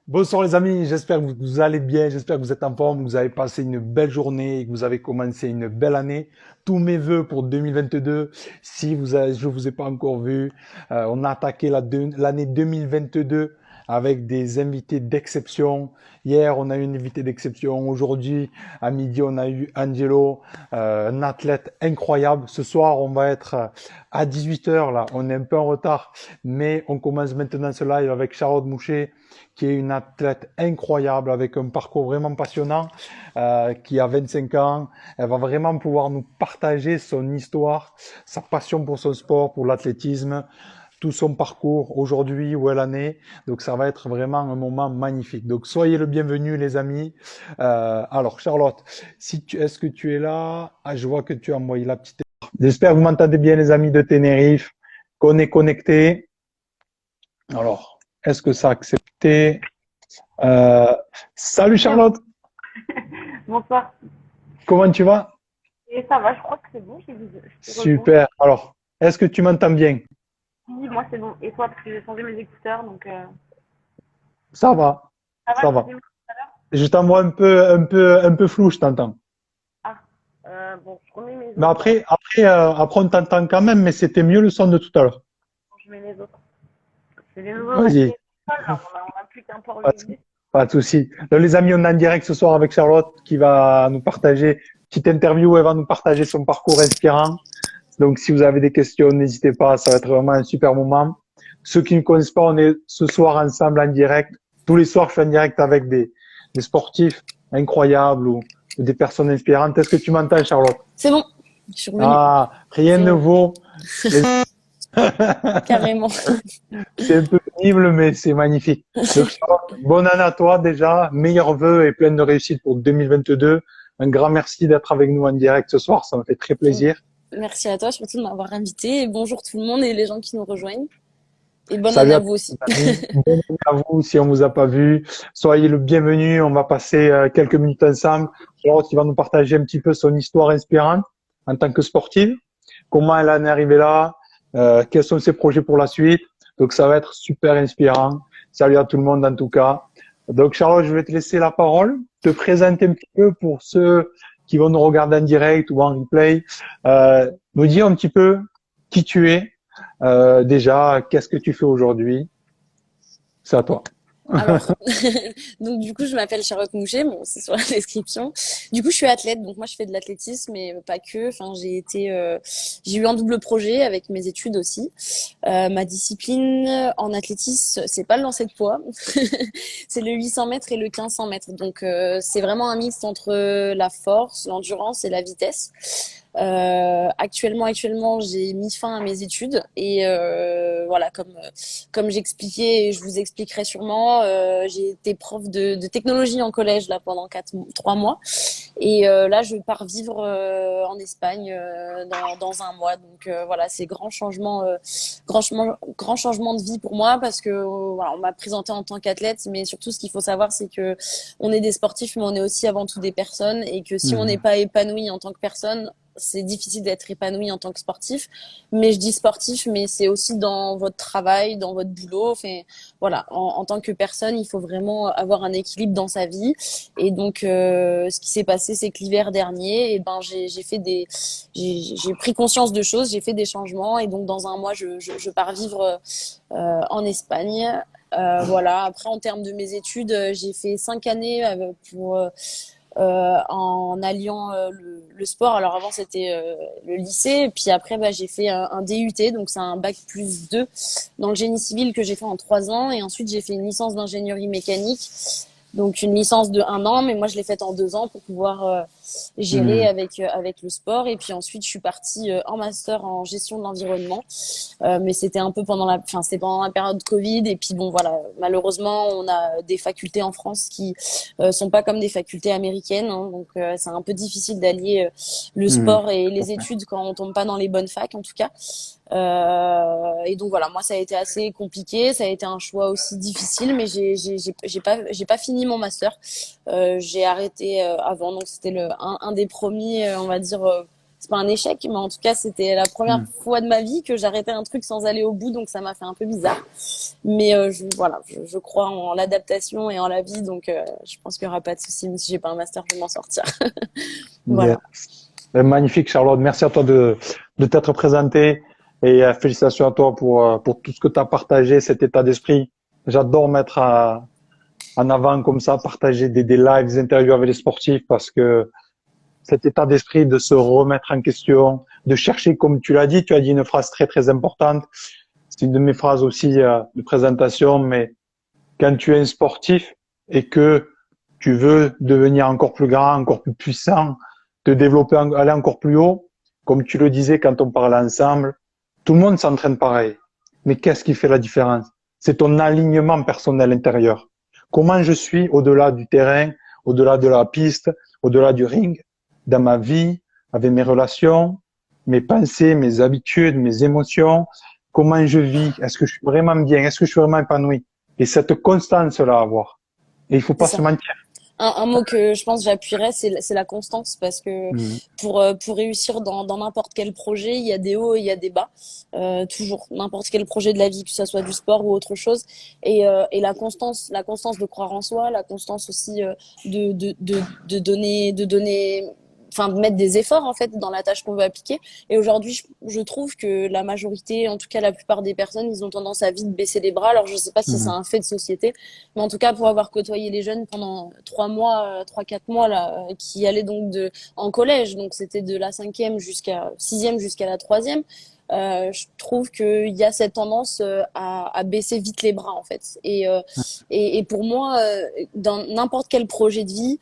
Bonsoir les amis, j'espère que vous allez bien, j'espère que vous êtes en forme, que vous avez passé une belle journée et que vous avez commencé une belle année. Tous mes vœux pour 2022. Si je vous ai pas encore vu, on a attaqué l'année 2022 avec des invités d'exception. Hier, on a eu une invitée d'exception. Aujourd'hui, à midi, on a eu Angelo, un athlète incroyable. Ce soir, on va être à 18 heures là. On est un peu en retard, mais on commence maintenant ce live avec Charlotte Mouchet qui est une athlète incroyable avec un parcours vraiment passionnant, qui a 25 ans. Elle va vraiment pouvoir nous partager son histoire, sa passion pour son sport, pour l'athlétisme, tout son parcours aujourd'hui, où elle en est. Donc ça va être vraiment un moment magnifique. Donc soyez le bienvenu les amis. Alors Charlotte, est-ce que tu es là? Ah, je vois que tu as envoyé la petite. J'espère que vous m'entendez bien les amis de Tenerife, qu'on est connecté. Alors, est-ce que ça a accepté? Euh, Salut Très bon. Charlotte, Bonsoir. comment tu vas? Et ça va, je crois que c'est bon, je te rejoins. Super. Alors, est-ce que tu m'entends bien? Oui, moi c'est bon. Et toi, parce que j'ai changé mes écouteurs, donc Ça va, ça va, ça tu va. m'entends tout à l'heure? Je t'envoie un peu flou, je t'entends. Ah, bon, je remets mes Mais autres alors. après on t'entend quand même, mais c'était mieux le son de tout à l'heure. Je mets les autres. C'est les nouveaux Vas-y, téléphones, là, on a plus qu'un port pas de, USB. pas de souci. Donc, les amis, on est en direct ce soir avec Charlotte qui va nous partager une petite interview. Elle va nous partager son parcours inspirant. Donc, si vous avez des questions, n'hésitez pas. Ça va être vraiment un super moment. Ceux qui ne connaissent pas, on est ce soir ensemble en direct. Tous les soirs, je suis en direct avec des sportifs incroyables ou des personnes inspirantes. Est-ce que tu m'entends, Charlotte? C'est bon, je suis revenue. Ah, rien C'est ne bon, vaut. les- carrément. C'est un peu pénible, mais c'est magnifique. Donc, Charlotte, bonne année à toi déjà. Meilleurs vœux et plein de réussite pour 2022. Un grand merci d'être avec nous en direct ce soir. Ça me fait très plaisir. Merci à toi surtout de m'avoir invité. Et bonjour tout le monde et les gens qui nous rejoignent. Et bonne année Salut à à vous aussi. tous les amis. Bonne année à vous si on vous a pas vu. Soyez le bienvenu. On va passer quelques minutes ensemble. Charlotte qui va nous partager un petit peu son histoire inspirante en tant que sportive. Comment elle en est arrivée là. Quels sont ses projets pour la suite. Donc ça va être super inspirant. Salut à tout le monde en tout cas. Donc Charlotte, je vais te laisser la parole. Te présenter un petit peu pour ceux qui vont nous regarder en direct ou en replay. Nous dire un petit peu qui tu es. Déjà, qu'est-ce que tu fais aujourd'hui? C'est à toi. Alors, donc du coup, je m'appelle Charlotte Mouchet, bon, c'est sur la description. Du coup, je suis athlète, donc moi, je fais de l'athlétisme, mais pas que. Enfin, j'ai eu un double projet avec mes études aussi. Ma discipline en athlétisme, c'est pas le lancer de poids, c'est le 800 mètres et le 1500 mètres. Donc, c'est vraiment un mix entre la force, l'endurance et la vitesse. Actuellement, j'ai mis fin à mes études et voilà, comme j'expliquais et je vous expliquerai sûrement, j'ai été prof de technologie en collège là pendant 3 mois et là je pars vivre en Espagne dans un mois. Donc voilà, c'est grand changement de vie pour moi parce que voilà, on m'a présenté en tant qu'athlète, mais surtout ce qu'il faut savoir c'est que on est des sportifs, mais on est aussi avant tout des personnes et que si on n'est Mhm. pas épanoui en tant que personne, c'est difficile d'être épanoui en tant que sportif. Mais je dis sportif, mais c'est aussi dans votre travail, dans votre boulot. Enfin, voilà, en tant que personne, il faut vraiment avoir un équilibre dans sa vie. Et donc, ce qui s'est passé, c'est que l'hiver dernier, et ben, j'ai pris conscience de choses, j'ai fait des changements. Et donc, dans un mois, je pars vivre en Espagne. Voilà. Après, en termes de mes études, j'ai fait 5 années en alliant le sport. Alors avant c'était le lycée, et puis après bah, j'ai fait un DUT, donc c'est un bac plus 2 dans le génie civil que j'ai fait en 3 ans, et ensuite j'ai fait une licence d'ingénierie mécanique, donc une licence de 1 an, mais moi je l'ai faite en 2 ans pour pouvoir gérer Mhm. avec le sport. Et puis ensuite je suis partie en master en gestion de l'environnement, mais c'était un peu c'était pendant la période Covid. Et puis bon, voilà, malheureusement, on a des facultés en France qui sont pas comme des facultés américaines, hein, donc c'est un peu difficile d'allier le Mhm. sport et les études quand on tombe pas dans les bonnes facs, en tout cas. Et donc voilà, moi ça a été assez compliqué, ça a été un choix aussi difficile, mais j'ai pas fini mon master. J'ai arrêté avant, donc c'était un des premiers, on va dire. c'est pas un échec, mais en tout cas, c'était la première Mm. fois de ma vie que j'arrêtais un truc sans aller au bout, donc ça m'a fait un peu bizarre. Mais je crois en l'adaptation et en la vie, donc je pense qu'il y aura pas de souci, même si j'ai pas un master, je vais m'en sortir. Yes. Voilà. Magnifique, Charlotte. Merci à toi de t'être présentée et félicitations à toi pour tout ce que tu as partagé, cet état d'esprit. J'adore mettre en avant comme ça, partager des lives, des interviews avec les sportifs parce que cet état d'esprit de se remettre en question, de chercher, comme tu as dit une phrase très, très importante. C'est une de mes phrases aussi de présentation, mais quand tu es un sportif et que tu veux devenir encore plus grand, encore plus puissant, te développer, aller encore plus haut, comme tu le disais quand on parlait ensemble, tout le monde s'entraîne pareil. Mais qu'est-ce qui fait la différence? C'est ton alignement personnel intérieur. Comment je suis au-delà du terrain, au-delà de la piste, au-delà du ring, dans ma vie, avec mes relations, mes pensées, mes habitudes, mes émotions, comment je vis, est-ce que je suis vraiment bien, est-ce que je suis vraiment épanoui? Et cette constance-là à avoir. Et il faut C'est pas se ça. mentir. Un mot que je pense j'appuierais, c'est la constance, parce que Mhm. pour réussir dans n'importe quel projet, il y a des hauts et il y a des bas. Toujours, n'importe quel projet de la vie, que ce soit du sport ou autre chose. Et la constance de croire en soi, la constance aussi de donner, enfin de mettre des efforts en fait dans la tâche qu'on veut appliquer. Et aujourd'hui, je trouve que la majorité, en tout cas la plupart des personnes, ils ont tendance à vite baisser les bras. Alors je sais pas si c'est Mhm. un fait de société, mais en tout cas pour avoir côtoyé les jeunes pendant 3 mois, 3, 4 mois là, qui allaient donc en collège, donc c'était de la cinquième jusqu'à sixième jusqu'à la troisième. Je trouve qu'il y a cette tendance à baisser vite les bras en fait. Et pour moi, dans n'importe quel projet de vie,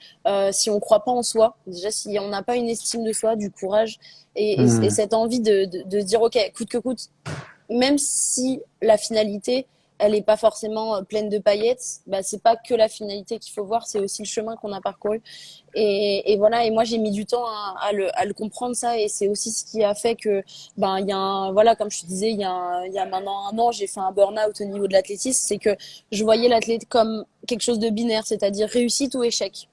si on croit pas en soi, déjà si on n'a pas une estime de soi, du courage et Mhm. cette envie de dire ok, coûte que coûte, même si la finalité elle est pas forcément pleine de paillettes, bah c'est pas que la finalité qu'il faut voir, c'est aussi le chemin qu'on a parcouru. Et voilà, et moi j'ai mis du temps à le comprendre ça, et c'est aussi ce qui a fait que ben il y a voilà, comme je te disais, il y a maintenant 1 an, j'ai fait un burn-out au niveau de l'athlétisme, c'est que je voyais l'athlète comme quelque chose de binaire, c'est-à-dire réussite ou échec.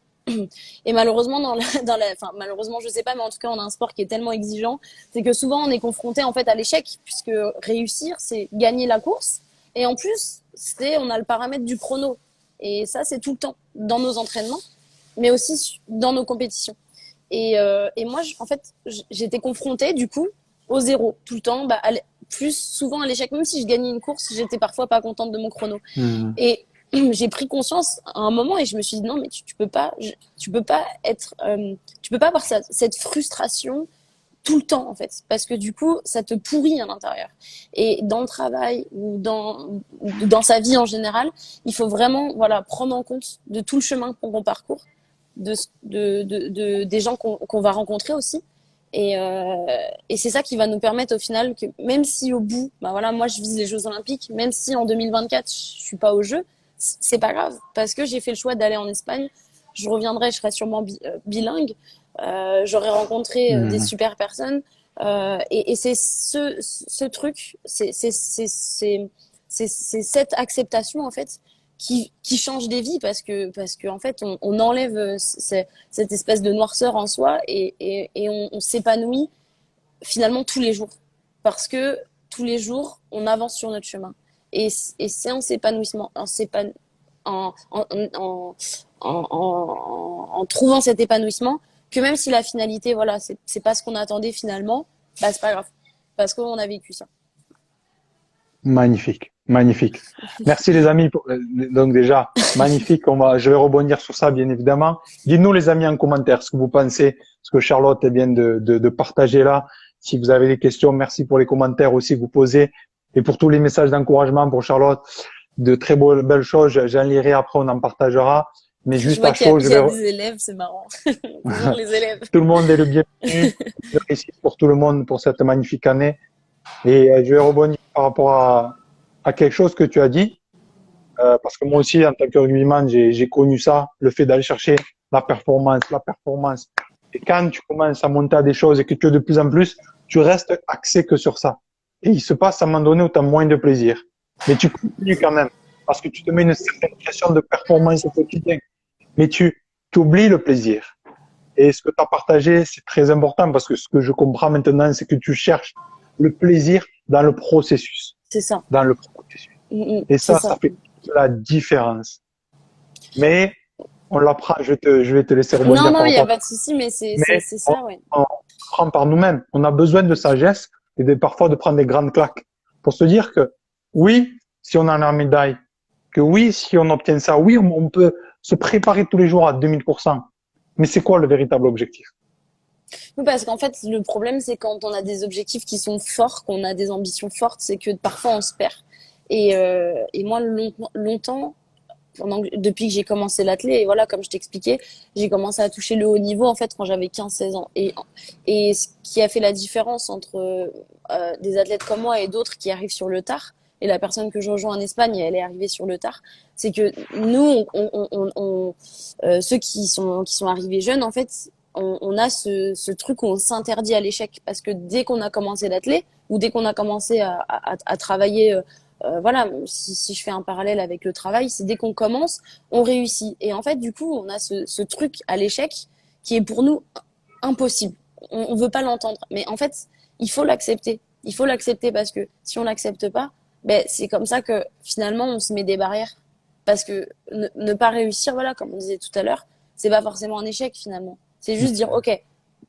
Et malheureusement enfin malheureusement je sais pas, mais en tout cas on a un sport qui est tellement exigeant, c'est que souvent on est confronté en fait à l'échec, puisque réussir c'est gagner la course, et en plus on a le paramètre du chrono, et ça c'est tout le temps dans nos entraînements, mais aussi dans nos compétitions. Et moi en fait j'étais confrontée du coup au zéro tout le temps, bah, plus souvent à l'échec, même si je gagnais une course, j'étais parfois pas contente de mon chrono. Mhm. Et j'ai pris conscience à un moment, et je me suis dit non, mais tu peux pas être, tu peux pas avoir cette frustration tout le temps en fait, parce que du coup ça te pourrit à l'intérieur. Et dans le travail ou dans sa vie en général, il faut vraiment voilà prendre en compte de tout le chemin qu'on parcourt, des gens qu'on va rencontrer aussi. Et c'est ça qui va nous permettre au final que même si au bout, bah voilà, moi je vise les Jeux Olympiques, même si en 2024 je suis pas aux Jeux, c'est pas grave, parce que j'ai fait le choix d'aller en Espagne. Je reviendrai, je serai sûrement bilingue. J'aurais rencontré des Mhm. super personnes. Et c'est ce truc, c'est cette acceptation en fait qui change des vies, parce que en fait on enlève cette espèce de noirceur en soi, et on s'épanouit finalement tous les jours, parce que tous les jours on avance sur notre chemin, et c'est en s'épanouissement en, en, en, en trouvant cet épanouissement, que même si la finalité voilà c'est pas ce qu'on attendait finalement, bah c'est pas grave, parce qu'on a vécu ça. Magnifique, magnifique. Merci les amis. Donc déjà, magnifique. Je vais rebondir sur ça, bien évidemment. Dites-nous les amis en commentaire ce que vous pensez, ce que Charlotte vient de partager là. Si vous avez des questions, merci pour les commentaires aussi que vous posez, et pour tous les messages d'encouragement pour Charlotte. De très belles choses. J'en lirai après, on en partagera. Mais Je juste vois à chaud, il y a des élèves, c'est marrant. Toujours les élèves. tout le monde est le bienvenu. De réussite pour tout le monde pour cette magnifique année. Et je vais rebondir par rapport à quelque chose que tu as dit, parce que moi aussi, en tant que rugbyman, j'ai connu ça, le fait d'aller chercher la performance, la performance. Et quand tu commences à monter à des choses et que tu veux de plus en plus, tu restes axé que sur ça. Et il se passe à un moment donné où tu as moins de plaisir. Mais tu continues quand même, parce que tu te mets une certaine pression de performance au quotidien. Mais tu oublies le plaisir. Et ce que tu as partagé, c'est très important parce que ce que je comprends maintenant, c'est que tu cherches le plaisir dans le processus. C'est ça. Dans le processus. Et C'est ça ça. fait toute la différence. Mais on l'apprend, je vais te laisser Non, rebondir non, par il n'y a rapport à pas ça. de souci, mais Mais c'est ça, ouais. on apprend par nous-mêmes. On a besoin de sagesse et parfois de prendre des grandes claques pour se dire que oui, si on a la médaille, que oui, si on obtient ça, oui, on peut se préparer tous les jours à 2000%. Mais c'est quoi le véritable objectif? Oui, parce qu'en fait, le problème, c'est quand on a des objectifs qui sont forts, qu'on a des ambitions fortes, c'est que parfois on se perd. Et moi, longtemps, depuis que j'ai commencé l'athlé, et voilà, comme je t'expliquais, j'ai commencé à toucher le haut niveau en fait quand j'avais 15-16 ans. Et ce qui a fait la différence entre des athlètes comme moi et d'autres qui arrivent sur le tard, et la personne que je rejoins en Espagne, elle est arrivée sur le tard, c'est que nous, ceux qui sont arrivés jeunes, en fait, on a ce truc où on s'interdit à l'échec parce que dès qu'on a commencé l'athlé ou dès qu'on a commencé à travailler voilà, si je fais un parallèle avec le travail, c'est dès qu'on commence, on réussit. Et en fait, du coup, on a ce truc à l'échec qui est pour nous impossible. On veut pas l'entendre. Mais en fait, il faut l'accepter. Il faut l'accepter parce que si on l'accepte pas, ben, c'est comme ça que finalement, on se met des barrières. Parce que ne pas réussir, voilà, comme on disait tout à l'heure, c'est pas forcément un échec finalement. C'est juste dire, OK,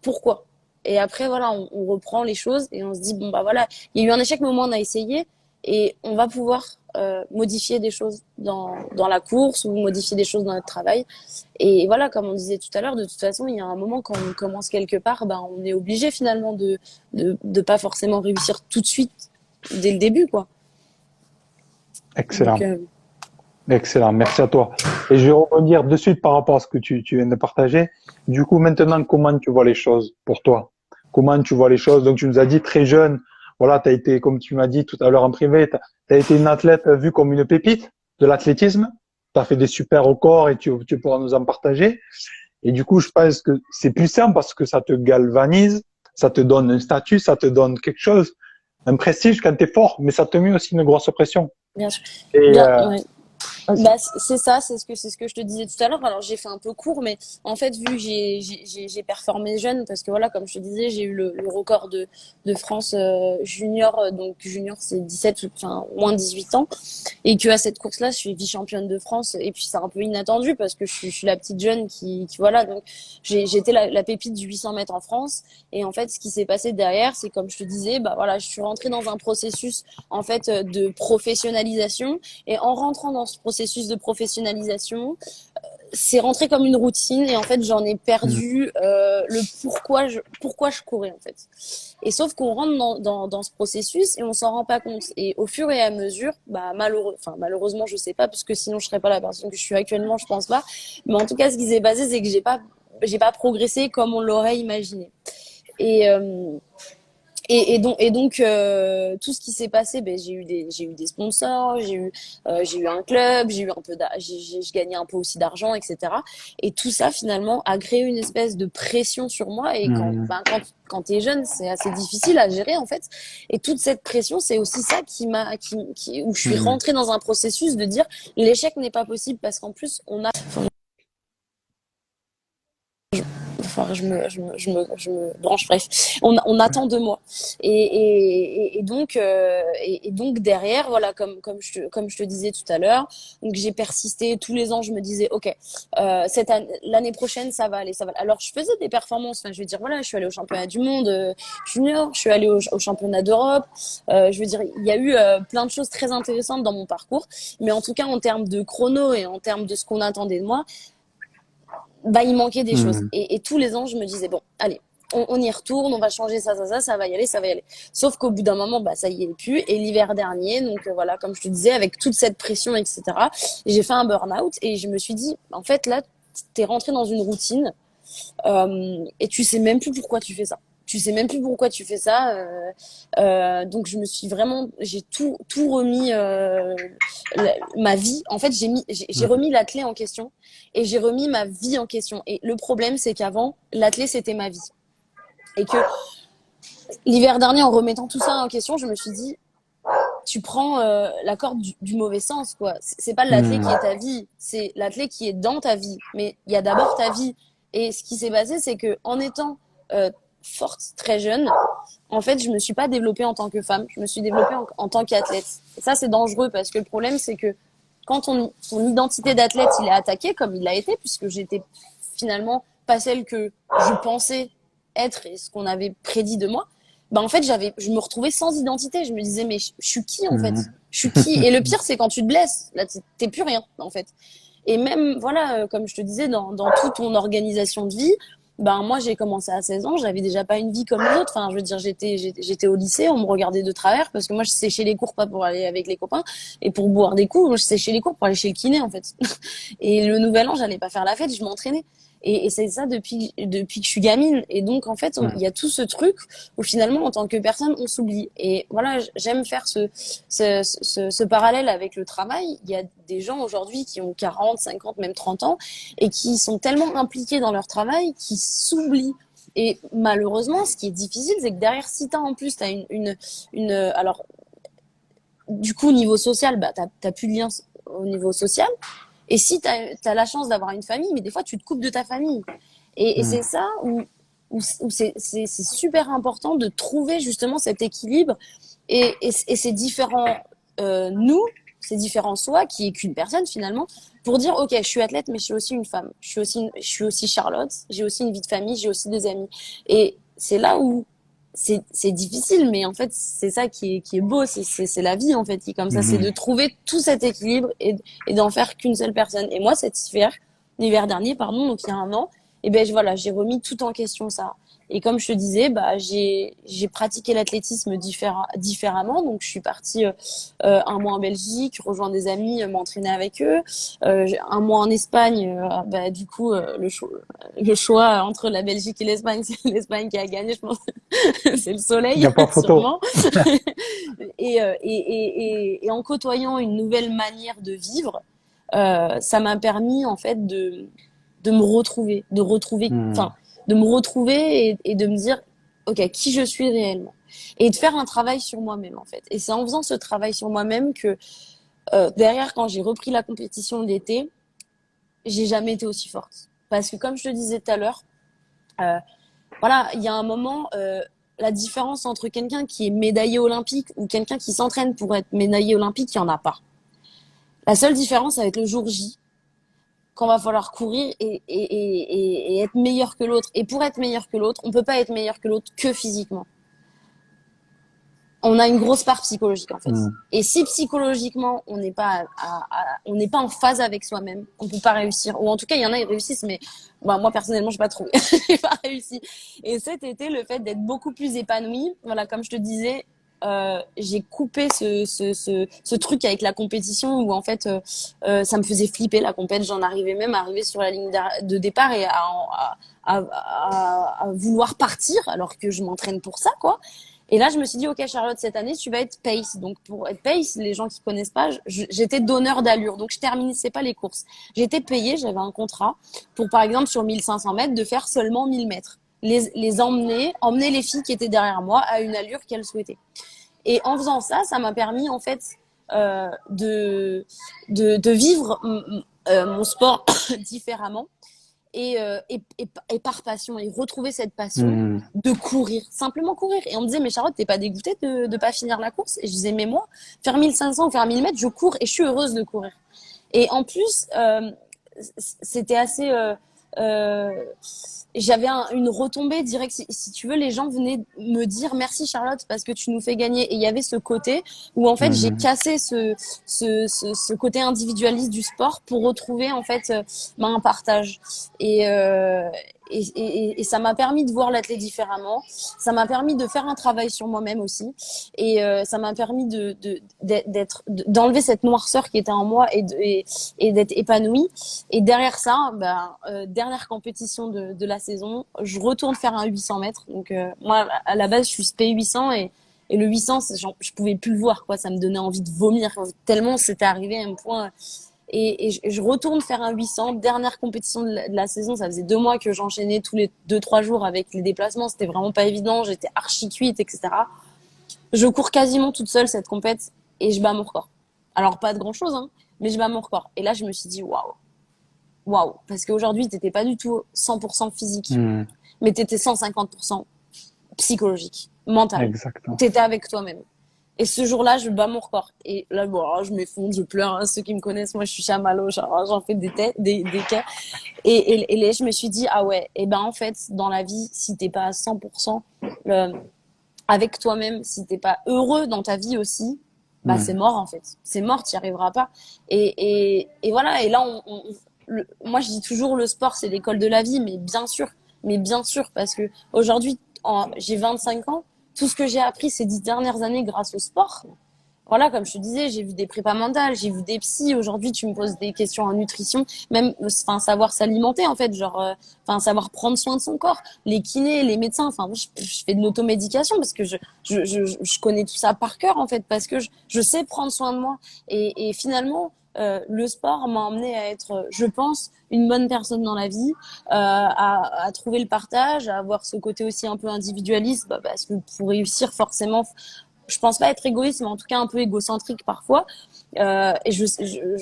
pourquoi? Et après, voilà, on reprend les choses et on se dit, bon, bah voilà, il y a eu un échec, mais au moins on a essayé et on va pouvoir modifier des choses dans la course ou modifier des choses dans notre travail. Et voilà, comme on disait tout à l'heure, de toute façon, il y a un moment quand on commence quelque part, ben, on est obligé finalement de pas forcément réussir tout de suite dès le début, quoi. Donc, Excellent. Excellent. Merci à toi. Et je vais rebondir de suite par rapport à ce que tu viens de partager. Du coup, maintenant, comment tu vois les choses pour toi? Comment tu vois les choses? Donc, tu nous as dit très jeune, voilà, tu as été, comme tu m'as dit tout à l'heure en privé, tu as été une athlète vue comme une pépite de l'athlétisme. Tu as fait des super records et tu pourras nous en partager. Et du coup, je pense que c'est plus simple parce que ça te galvanise, ça te donne un statut, ça te donne quelque chose, un prestige quand tu es fort, mais ça te met aussi une grosse pression. bien sûr. Et Bien, ouais. vas-y. Bah, c'est ça, c'est ce que je te disais tout à l'heure. Alors, j'ai fait un peu court, mais en fait, vu que j'ai performé jeune, parce que voilà, comme je te disais, j'ai eu le record de France junior. Donc, junior, c'est 17, enfin, moins de 18 ans. Et que à cette course-là, je suis vice-championne de France. Et puis, c'est un peu inattendu parce que je suis la petite jeune qui voilà. Donc, j'étais la pépite du 800 mètres en France. Et en fait, ce qui s'est passé derrière, c'est comme je te disais, bah voilà, je suis rentrée dans un processus, en fait, de professionnalisation. Et en rentrant dans ce processus de professionnalisation, c'est rentré comme une routine et en fait j'en ai Mm. perdu le pourquoi je courais en fait. Et sauf qu'on rentre dans ce processus et on s'en rend pas compte. Et au fur et à mesure, bah malheureusement je sais pas parce que sinon je serais pas la personne que je suis actuellement, je pense pas. Mais en tout cas ce qui s'est passé c'est que j'ai pas progressé comme on l'aurait imaginé. Et tout ce qui s'est passé, ben, j'ai eu des sponsors, j'ai eu un club, j'ai eu un peu j'ai gagné un peu aussi d'argent, etc. Et tout ça, finalement, a créé une espèce de pression sur moi. Et Mm. quand t'es jeune, c'est assez difficile à gérer, en fait. Et toute cette pression, c'est aussi ça où je suis Mm. rentrée dans un processus de dire l'échec n'est pas possible parce qu'en plus, enfin, je me branche, bref. On attend de moi. Et donc derrière, voilà, comme je te disais tout à l'heure, donc j'ai persisté tous les ans, je me disais, ok, l'année prochaine, ça va aller, ça va. Alors je faisais des performances, enfin, je veux dire, voilà, je suis allée au championnat du monde junior, je suis allée au championnat d'Europe, je veux dire, il y a eu plein de choses très intéressantes dans mon parcours, mais en tout cas, en termes de chrono et en termes de ce qu'on attendait de moi, bah, il manquait des choses. Mm. Et tous les ans, je me disais, bon, allez, on y retourne, on va changer ça va y aller, ça va y aller. Sauf qu'au bout d'un moment, bah, ça y est plus. Et l'hiver dernier, donc voilà, comme je te disais, avec toute cette pression, etc., j'ai fait un burn-out et je me suis dit, en fait, là, t'es rentré dans une routine et tu sais même plus pourquoi tu fais ça. Tu sais même plus pourquoi tu fais ça. Donc je me suis vraiment, j'ai tout remis ma vie. En fait, j'ai Mm. remis l'athlé en question et j'ai remis ma vie en question. Et le problème, c'est qu'avant, l'athlé c'était ma vie et que l'hiver dernier, en remettant tout ça en question, je me suis dit, tu prends la corde du mauvais sens, quoi. C'est pas l'athlé qui est Mm. ta vie, c'est l'athlé qui est dans ta vie. Mais il y a d'abord ta vie. Et ce qui s'est passé, c'est que en étant forte très jeune, en fait, je me suis pas développée en tant que femme, je me suis développée en tant qu'athlète. Et ça, c'est dangereux parce que le problème, c'est que quand ton identité d'athlète, il est attaqué, comme il l'a été, puisque j'étais finalement pas celle que je pensais être et ce qu'on avait prédit de moi, bah en fait, je me retrouvais sans identité. Je me disais, mais je suis qui en fait? Mhm. Je suis qui? Et le pire, c'est quand tu te blesses, là, t'es plus rien en fait. Et même, voilà, comme je te disais, dans toute ton organisation de vie, ben moi j'ai commencé à 16 ans, j'avais déjà pas une vie comme les autres. Enfin, je veux dire, j'étais au lycée, on me regardait de travers parce que moi je séchais les cours pas pour aller avec les copains et pour boire des coups, moi je séchais les cours pour aller chez le kiné en fait. Et le nouvel an, j'allais pas faire la fête, je m'entraînais. Et c'est ça depuis que je suis gamine. Et donc, en fait, il y a tout ce truc où finalement, en tant que personne, on s'oublie. Et voilà, j'aime faire ce parallèle avec le travail. Il y a des gens aujourd'hui qui ont 40, 50, même 30 ans et qui sont tellement impliqués dans leur travail qu'ils s'oublient. Et malheureusement, ce qui est difficile, c'est que derrière, si t'as en plus, t'as alors, du coup, au niveau social, bah, t'as plus de lien au niveau social. Et si tu as la chance d'avoir une famille, mais des fois, tu te coupes de ta famille. Et Mhm. c'est ça où c'est super important de trouver justement cet équilibre et ces différents nous, ces différents soi, qui est qu'une personne finalement, pour dire, OK, je suis athlète, mais je suis aussi une femme. Je suis aussi Charlotte, j'ai aussi une vie de famille, j'ai aussi des amis. Et c'est là où c'est difficile, mais en fait, c'est ça qui est beau, c'est la vie, en fait, qui est comme ça. C'est de Mhm. trouver tout cet équilibre et d'en faire qu'une seule personne. Et moi, l'hiver dernier, pardon, donc il y a un an, et ben voilà, j'ai remis tout en question ça. Et comme je te disais, bah j'ai pratiqué l'athlétisme différemment. Donc je suis partie un mois en Belgique, rejoindre des amis, m'entraîner avec eux. Un mois en Espagne. Bah du coup le choix entre la Belgique et l'Espagne, c'est l'Espagne qui a gagné, je pense. C'est le Il n'y soleil, a pas photo. sûrement. Et en côtoyant une nouvelle manière de vivre, ça m'a permis en fait de me retrouver, Mhm. enfin, de me retrouver et de me dire, ok, qui je suis réellement, et de faire un travail sur moi-même en fait. Et c'est en faisant ce travail sur moi-même que derrière, quand j'ai repris la compétition l'été, j'ai jamais été aussi forte. Parce que comme je te disais tout à l'heure, euh, voilà, il y a un moment, la différence entre quelqu'un qui est médaillé olympique ou quelqu'un qui s'entraîne pour être médaillé olympique, il n'y en a pas. La seule différence, ça va être le jour J, quand va falloir courir et être meilleur que l'autre. Et pour être meilleur que l'autre, on peut pas être meilleur que l'autre que physiquement. On a une grosse part psychologique en fait. Mhm. Et si psychologiquement on n'est pas on n'est pas en phase avec soi-même, on peut pas réussir. Ou en tout cas, il y en a qui réussissent, mais bah, moi personnellement, j'ai pas trouvé, j'ai pas réussi. Et cet été, le fait d'être beaucoup plus épanouie, voilà, comme je te disais, j'ai coupé ce truc avec la compétition où en fait ça me faisait flipper la compète. J'en arrivais même à arriver sur la ligne de départ et à vouloir partir alors que je m'entraîne pour ça quoi. Et là, je me suis dit, OK, Charlotte, cette année, tu vas être pace. Donc, pour être pace, les gens qui connaissent pas, j'étais donneur d'allure. Donc, je terminais pas les courses. J'étais payée, j'avais un contrat pour, par exemple, sur 1500 mètres, de faire seulement 1000 mètres. Les emmener les filles qui étaient derrière moi à une allure qu'elles souhaitaient. Et en faisant ça, ça m'a permis, en fait, de vivre mon sport différemment et par passion et retrouver cette passion Mhm. de courir, simplement courir. Et on me disait, mais Charlotte, t'es pas dégoûtée de pas finir la course? Et je disais, mais moi, faire 1500 ou faire 1000 mètres, je cours et je suis heureuse de courir. Et en plus, c'était assez... euh, j'avais une retombée directe. Si tu veux, les gens venaient me dire merci Charlotte parce que tu nous fais gagner. Et il y avait ce côté où en fait j'ai Mhm. cassé ce côté individualiste du sport pour retrouver en fait un partage. Et, euh, et ça m'a permis de voir l'athlète différemment. Ça m'a permis de faire un travail sur moi-même aussi. Et ça m'a permis d'enlever cette noirceur qui était en moi et d'être épanouie. Et derrière ça, dernière compétition de la saison, je retourne faire un 800 mètres. Donc moi, à la base, je suis spé 800 et le 800, je pouvais plus le voir, quoi. Ça me donnait envie de vomir tellement c'était arrivé à un point. Je retourne faire un 800, dernière compétition de la saison. Ça faisait 2 mois que j'enchaînais tous les 2-3 jours avec les déplacements. C'était vraiment pas évident. J'étais archi cuite, etc. Je cours quasiment toute seule cette compète et je bats mon record. Alors pas de grand chose, hein, mais je bats mon record. Et là, je me suis dit, waouh, waouh, parce qu'aujourd'hui, t'étais pas du tout 100% physique, Hmm. mais t'étais 150% psychologique, mental. Exactement. T'étais avec toi-même. Et ce jour-là, je bats mon record. Et là, bon, alors, je m'effondre, je pleure. Hein. Ceux qui me connaissent, moi, je suis chamallow. J'en fais des cas. Et là, je me suis dit, ah ouais, et ben en fait, dans la vie, si t'es pas à 100% euh, avec toi-même, si t'es pas heureux dans ta vie aussi, bah c'est Hmm. mort en fait. C'est mort, t'y arriveras pas. Et voilà. Et là, moi, je dis toujours, le sport, c'est l'école de la vie, mais bien sûr, parce que aujourd'hui, j'ai 25 ans. Tout ce que j'ai appris ces 10 dernières années grâce au sport, voilà, comme je te disais, j'ai vu des prépas mentales, j'ai vu des psys. Aujourd'hui, tu me poses des questions en nutrition, même, enfin, savoir s'alimenter, en fait, genre, enfin, savoir prendre soin de son corps. Les kinés, les médecins, enfin, moi, je fais de l'automédication parce que je connais tout ça par cœur, en fait, parce que je sais prendre soin de moi. Et finalement, le sport m'a emmené à être, je pense, une bonne personne dans la vie, à trouver le partage, à avoir ce côté aussi un peu individualiste, bah, parce que pour réussir, forcément, je pense pas être égoïste, mais en tout cas un peu égocentrique parfois. Et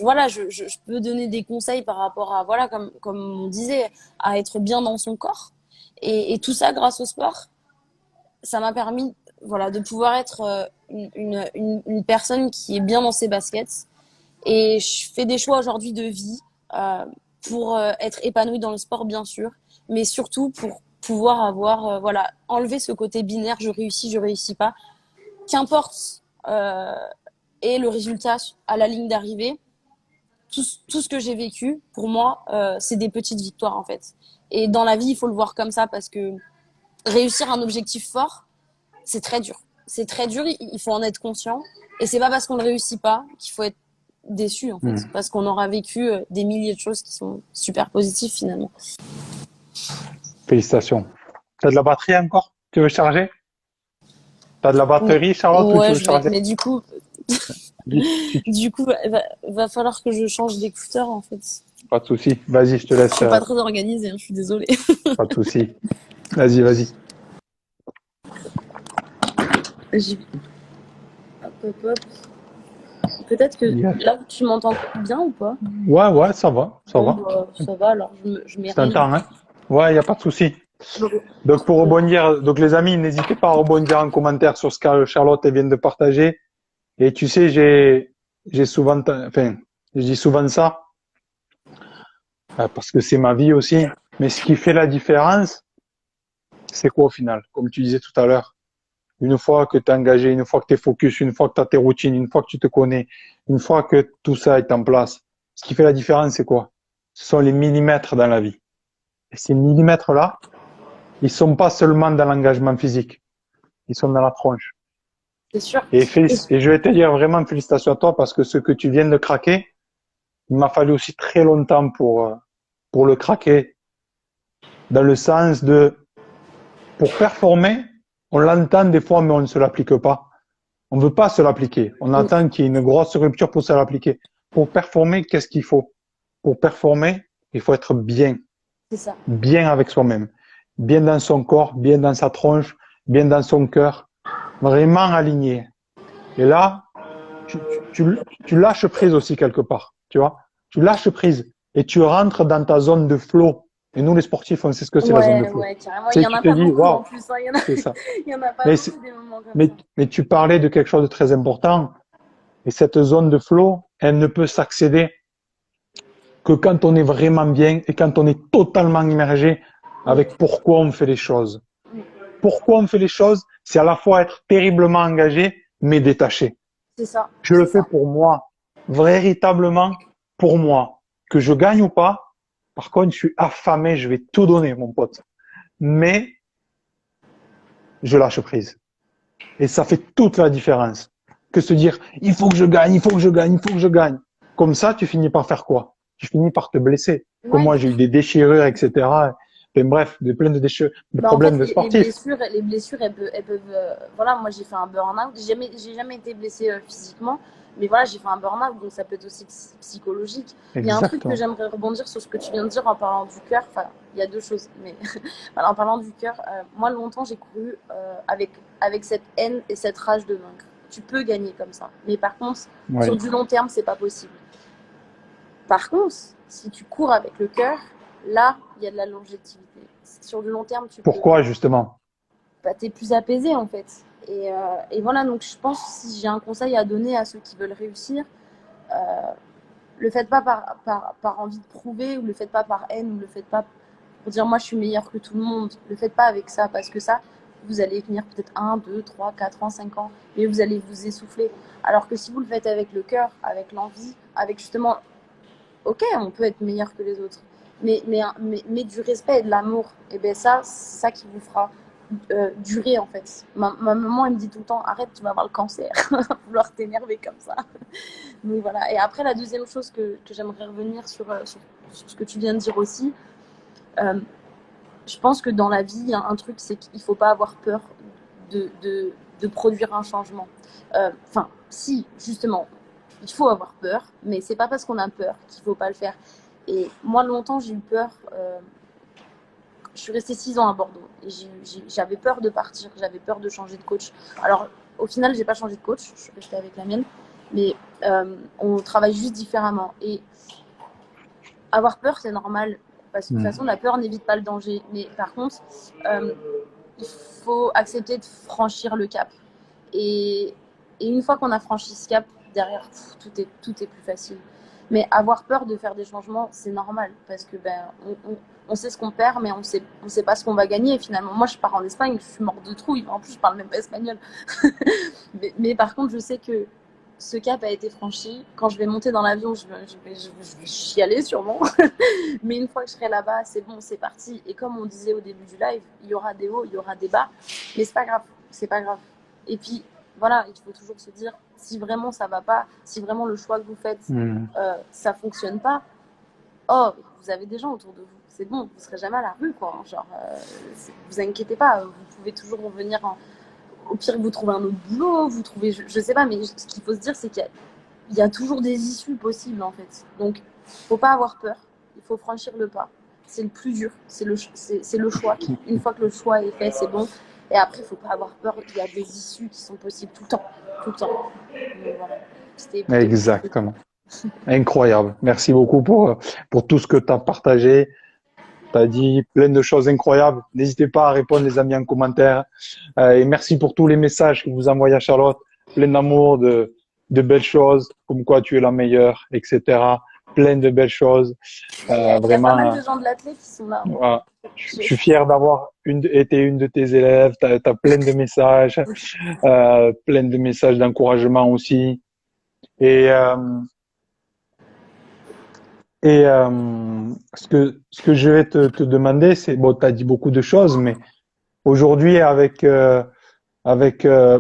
voilà, je peux donner des conseils par rapport à, voilà, comme on disait, à être bien dans son corps. Et tout ça grâce au sport, ça m'a permis, voilà, de pouvoir être une personne qui est bien dans ses baskets. Et je fais des choix aujourd'hui de vie pour être épanouie dans le sport, bien sûr, mais surtout pour pouvoir avoir, voilà, enlever ce côté binaire, je réussis pas, qu'importe et le résultat à la ligne d'arrivée, tout ce que j'ai vécu, pour moi, c'est des petites victoires en fait. Et dans la vie, il faut le voir comme ça parce que réussir un objectif fort, c'est très dur. C'est très dur, il faut en être conscient. Et c'est pas parce qu'on ne réussit pas qu'il faut être déçu en fait, Hmm. parce qu'on aura vécu des milliers de choses qui sont super positives finalement. Félicitations. T'as de la batterie encore? Tu veux charger? T'as de la batterie, Charlotte, ou tu Ouais, veux charger? mais du coup, va falloir que je change d'écouteur en fait. Pas de souci. Vas-y, je te Je laisse. suis pas très organisée, hein, je suis désolée. Pas de souci. Vas-y, vas-y. J'ai- Hop, hop, hop. Peut-être que Yes. là, tu m'entends bien ou pas? Ouais, ouais, ça va, ça Bon, va. bah, ça va, alors je mets Je rien. t'entends, hein? Ouais, y a pas de souci. Donc pour rebondir, donc les amis, n'hésitez pas à rebondir en commentaire sur ce que Charlotte vient de partager. Et tu sais, j'ai souvent, enfin, je dis souvent ça parce que c'est ma vie aussi. Mais ce qui fait la différence, c'est quoi au final? Comme tu disais tout à l'heure, une fois que tu es engagé, une fois que tu es focus, une fois que tu as tes routines, une fois que tu te connais, une fois que tout ça est en place, ce qui fait la différence, c'est quoi? Ce sont les millimètres dans la vie. Et ces millimètres-là, ils sont pas seulement dans l'engagement physique, ils sont dans la tronche. C'est sûr. Et je vais te dire vraiment félicitations à toi parce que ce que tu viens de craquer, il m'a fallu aussi très longtemps pour le craquer, dans le sens de, pour performer, on l'entend des fois, mais on ne se l'applique pas. On ne veut pas se l'appliquer. On attend qu'il y ait une grosse rupture pour se l'appliquer. Pour performer, qu'est-ce qu'il faut? Pour performer, il faut être bien, C'est ça. bien avec soi-même, bien dans son corps, bien dans sa tronche, bien dans son cœur, vraiment aligné. Et là, tu, tu lâches prise aussi quelque part, tu vois. Tu lâches prise et tu rentres dans ta zone de flow. Et nous, les sportifs, on sait ce que c'est la zone de Ouais, flow. ouais, carrément. Il C'est y que en tu a te pas dis, beaucoup en waouh, plus. Hein. c'est ça. Il y en a pas Mais, beaucoup des moments comme ça. mais tu parlais de quelque chose de très important. Et cette zone de flow, elle ne peut s'accéder que quand on est vraiment bien et quand on est totalement immergé avec pourquoi on fait les choses. Pourquoi on fait les choses, c'est à la fois être terriblement engagé, mais détaché. C'est ça. Je le fais pour moi, véritablement pour moi. Que je gagne ou pas, par contre, je suis affamé, je vais tout donner, mon pote. Mais je lâche prise. Et ça fait toute la différence. Que se dire, il faut que je gagne, il faut que je gagne, il faut que je gagne. Comme ça, tu finis par faire quoi? Tu finis par te blesser. Comme Ouais. moi, j'ai eu des déchirures, etc. Et bref, plein de déchirures, de Bah, en fait, problèmes de sportifs. les blessures, elles peuvent voilà, moi j'ai fait un burn-out. J'ai jamais été blessée physiquement, mais voilà, j'ai fait un burn-out, donc ça peut être aussi psychologique. Il y a un truc que Exactement. j'aimerais rebondir sur ce que tu viens de dire en parlant du cœur. Enfin, il y a deux choses, mais voilà, en parlant du cœur, moi longtemps j'ai couru avec cette haine et cette rage de vaincre. Tu peux gagner comme ça, mais par contre, sur Oui. du long terme, c'est pas possible. Par contre, Si tu cours avec le cœur, là, il y a de la longévité. Sur le long terme, Pourquoi justement? t'es plus apaisé en fait. Et voilà, donc je pense que si j'ai un conseil à donner à ceux qui veulent réussir, le faites pas par envie de prouver, ou le faites pas par haine, ou le faites pas pour dire moi je suis meilleur que tout le monde. Le faites pas avec ça, parce que ça, vous allez tenir peut-être 1, 2, 3, 4 ans, 5 ans, mais vous allez vous essouffler. Alors que si vous le faites avec le cœur, avec l'envie, avec justement, ok, on peut être meilleur que les autres, mais du respect et de l'amour, et bien ça, c'est ça qui vous fera durer en fait. Ma maman, elle me dit tout le temps, arrête, tu vas avoir le cancer, vouloir t'énerver comme ça. Donc voilà. Et après, la deuxième chose que j'aimerais revenir sur ce que tu viens de dire aussi, euh, je pense que dans la vie, il y a un truc, c'est qu'il ne faut pas avoir peur de produire un changement. Enfin, si, justement, il faut avoir peur, mais c'est pas parce qu'on a peur qu'il ne faut pas le faire. Et moi, longtemps, j'ai eu peur. Je suis restée 6 ans à Bordeaux. Et j'avais peur de partir, j'avais peur de changer de coach. Alors, au final, j'ai pas changé de coach, je suis restée avec la mienne. Mais on travaille juste différemment. Et avoir peur, c'est normal. Parce que de toute façon, la peur n'évite pas le danger. Mais par contre, il faut accepter de franchir le cap. Et, et une fois qu'on a franchi ce cap, derrière, tout est plus facile. Mais avoir peur de faire des changements, c'est normal. Parce que on sait ce qu'on perd, mais on sait pas ce qu'on va gagner. Et finalement, moi, je pars en Espagne, je suis morte de trouille. En plus, je parle même pas espagnol. mais par contre, je sais que ce cap a été franchi. Quand je vais monter dans l'avion, je vais chialer sûrement. Mais une fois que je serai là-bas, c'est bon, c'est parti. Et comme on disait au début du live, il y aura des hauts, il y aura des bas. Mais c'est pas grave, c'est pas grave. Et puis, voilà, il faut toujours se dire, si vraiment ça va pas, si vraiment le choix que vous faites, ça fonctionne pas, oh, vous avez des gens autour de vous. C'est bon, vous serez jamais à la rue, quoi. Genre, vous inquiétez pas, vous pouvez toujours revenir au pire, vous trouvez un autre boulot, vous trouvez, je sais pas, mais ce qu'il faut se dire, c'est qu'il y a toujours des issues possibles, en fait. Donc, faut pas avoir peur, il faut franchir le pas. C'est le plus dur, c'est le choix. Une fois que le choix est fait, c'est bon. Et après, il faut pas avoir peur, il y a des issues qui sont possibles tout le temps. Tout le temps. Donc, voilà. Exactement. Incroyable. Merci beaucoup pour tout ce que tu as partagé. Tu as dit plein de choses incroyables. N'hésitez pas à répondre, les amis, en commentaire. Et merci pour tous les messages que vous envoyez à Charlotte. Plein d'amour, de belles choses, comme quoi tu es la meilleure, etc. Plein de belles choses. Il y a Vraiment, pas mal de gens de l'athlète qui sont là. voilà. Je suis fier d'avoir été une de tes élèves. Tu as plein de messages, plein de messages d'encouragement aussi. Et ce que je vais te demander, c'est, bon, tu as dit beaucoup de choses, mais aujourd'hui,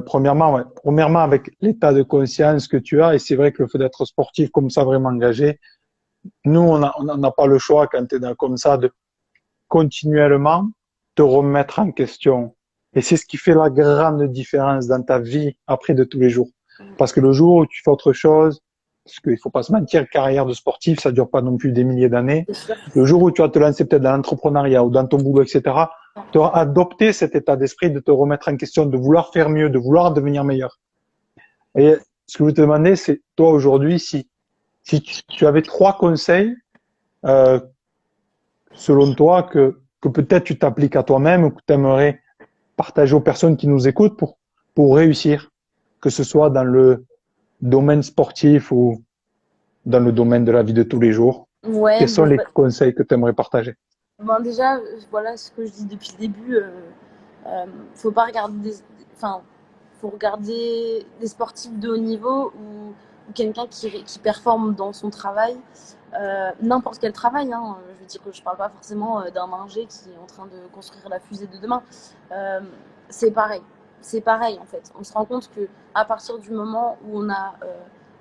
premièrement, avec l'état de conscience que tu as, et c'est vrai que le fait d'être sportif comme ça, vraiment engagé, nous, on n'a pas le choix quand tu es comme ça de continuellement te remettre en question. Et c'est ce qui fait la grande différence dans ta vie après de tous les jours. Parce que le jour où tu fais autre chose, parce qu'il faut pas se mentir, carrière de sportif, ça dure pas non plus des milliers d'années. Le jour où tu vas te lancer peut-être dans l'entrepreneuriat ou dans ton boulot, etc., tu auras adopté cet état d'esprit de te remettre en question, de vouloir faire mieux, de vouloir devenir meilleur. Et ce que je veux te demander, c'est toi aujourd'hui, si tu avais 3 conseils, selon toi, que peut-être tu t'appliques à toi-même ou que tu aimerais partager aux personnes qui nous écoutent pour réussir, que ce soit dans le domaine sportif ou dans le domaine de la vie de tous les jours. Ouais, Quels sont les conseils que tu aimerais partager? bon, déjà, voilà ce que je dis depuis le début. Faut pas regarder enfin, faut regarder des sportifs de haut niveau ou quelqu'un qui performe dans son travail, n'importe quel travail. Hein. Je veux dire que je parle pas forcément d'un ingé qui est en train de construire la fusée de demain. Euh, c'est pareil. C'est pareil en fait. On se rend compte que à partir du moment où on a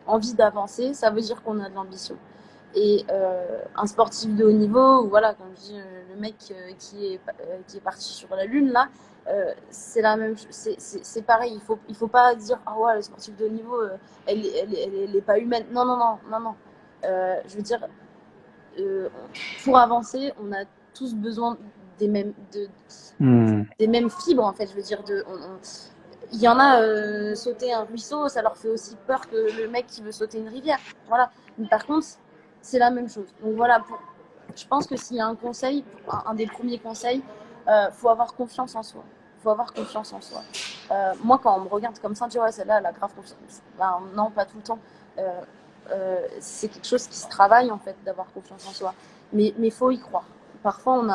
envie d'avancer, ça veut dire qu'on a de l'ambition. Et un sportif de haut niveau, ou voilà, comme je dis, le mec qui est parti sur la Lune, là, c'est la même, c'est pareil. Il faut pas dire, ah ouais, le sportif de haut niveau, elle est pas humaine. Non, non, non, non, non. Je veux dire, pour avancer, on a tous besoin des mêmes fibres, en fait. Je veux dire, il y en a, sauter un ruisseau, ça leur fait aussi peur que le mec qui veut sauter une rivière. Voilà. Mais par contre, c'est la même chose. Donc voilà, je pense que s'il y a un conseil, un des premiers conseils, faut avoir confiance en soi. Faut avoir confiance en soi. Moi, quand on me regarde comme ça, tu vois, celle-là, elle a grave confiance. Ben, non, pas tout le temps. C'est quelque chose qui se travaille, en fait, d'avoir confiance en soi. Mais faut y croire. Parfois,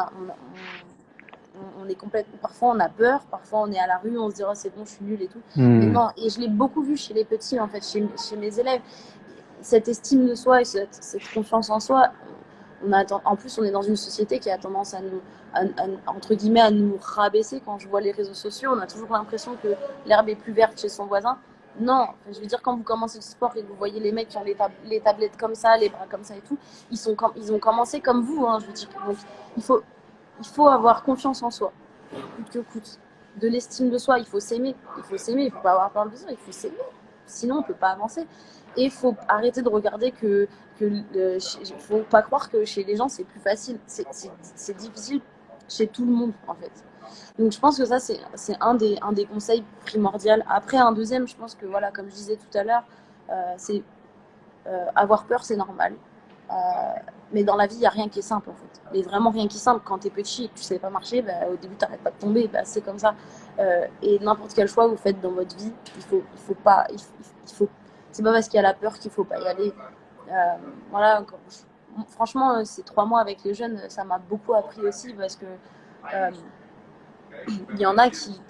on est complètement, parfois on a peur, parfois on est à la rue, on se dit oh, c'est bon, je suis nulle et tout. Mais non, et je l'ai beaucoup vu chez les petits, en fait, chez mes élèves. Cette estime de soi et cette confiance en soi, en plus, on est dans une société qui a tendance à nous, entre guillemets, à nous rabaisser. Quand je vois les réseaux sociaux, on a toujours l'impression que l'herbe est plus verte chez son voisin. Non, je veux dire, quand vous commencez le sport et que vous voyez les mecs qui ont les tablettes comme ça, les bras comme ça et tout, ils ont commencé comme vous, hein, je veux dire. Donc, il faut, il faut avoir confiance en soi, coûte que coûte. De l'estime de soi, il faut s'aimer. Il ne faut pas avoir peur de le dire, il faut s'aimer. Sinon, on ne peut pas avancer. Et il faut arrêter de regarder faut pas croire que chez les gens, c'est plus facile. C'est difficile chez tout le monde, en fait. Donc, je pense que ça, c'est un des conseils primordiaux. Après, un deuxième, je pense que, voilà, comme je disais tout à l'heure, c'est avoir peur, c'est normal. Mais dans la vie, il n'y a rien qui est simple en fait. Mais vraiment rien qui est simple. Quand tu es petit et que tu ne sais pas marcher, bah, au début, tu n'arrêtes pas de tomber. Bah, c'est comme ça. Et n'importe quel choix que vous faites dans votre vie, il faut pas. C'est pas parce qu'il y a la peur qu'il ne faut pas y aller. Voilà. Franchement, ces 3 mois avec les jeunes, ça m'a beaucoup appris aussi parce que il y en a qui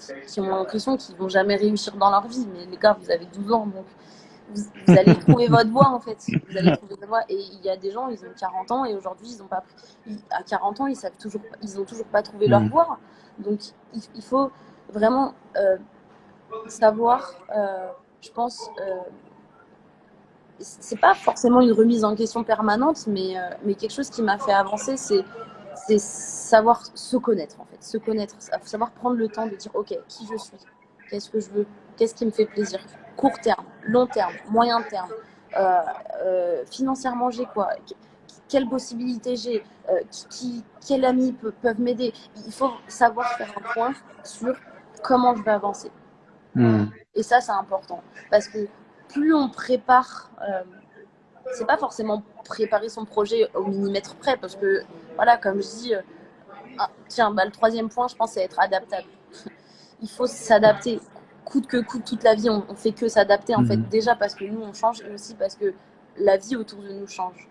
ont l'impression qu'ils ne vont jamais réussir dans leur vie. Mais les gars, vous avez 12 ans, donc vous allez trouver votre voie en fait. Vous allez trouver votre voie. Et il y a des gens, ils ont 40 ans et aujourd'hui, ils ont pas à 40 ans, ils ont toujours pas trouvé leur voie. Donc il faut vraiment savoir, je pense, c'est pas forcément une remise en question permanente, mais quelque chose qui m'a fait avancer, c'est savoir se connaître en fait, se connaître, savoir prendre le temps de dire ok, qui je suis, qu'est-ce que je veux, qu'est-ce qui me fait plaisir, court terme, long terme, moyen terme, financièrement j'ai quoi, quelles possibilités j'ai, quels amis peuvent m'aider. Il faut savoir faire un point sur comment je vais avancer. Et ça, c'est important parce que plus on prépare, c'est pas forcément préparer son projet au millimètre près parce que voilà, comme je dis, tiens, le 3e point, je pense, c'est être adaptable. Il faut s'adapter coûte que coûte toute la vie, on fait que s'adapter en fait, déjà parce que nous on change et aussi parce que la vie autour de nous change.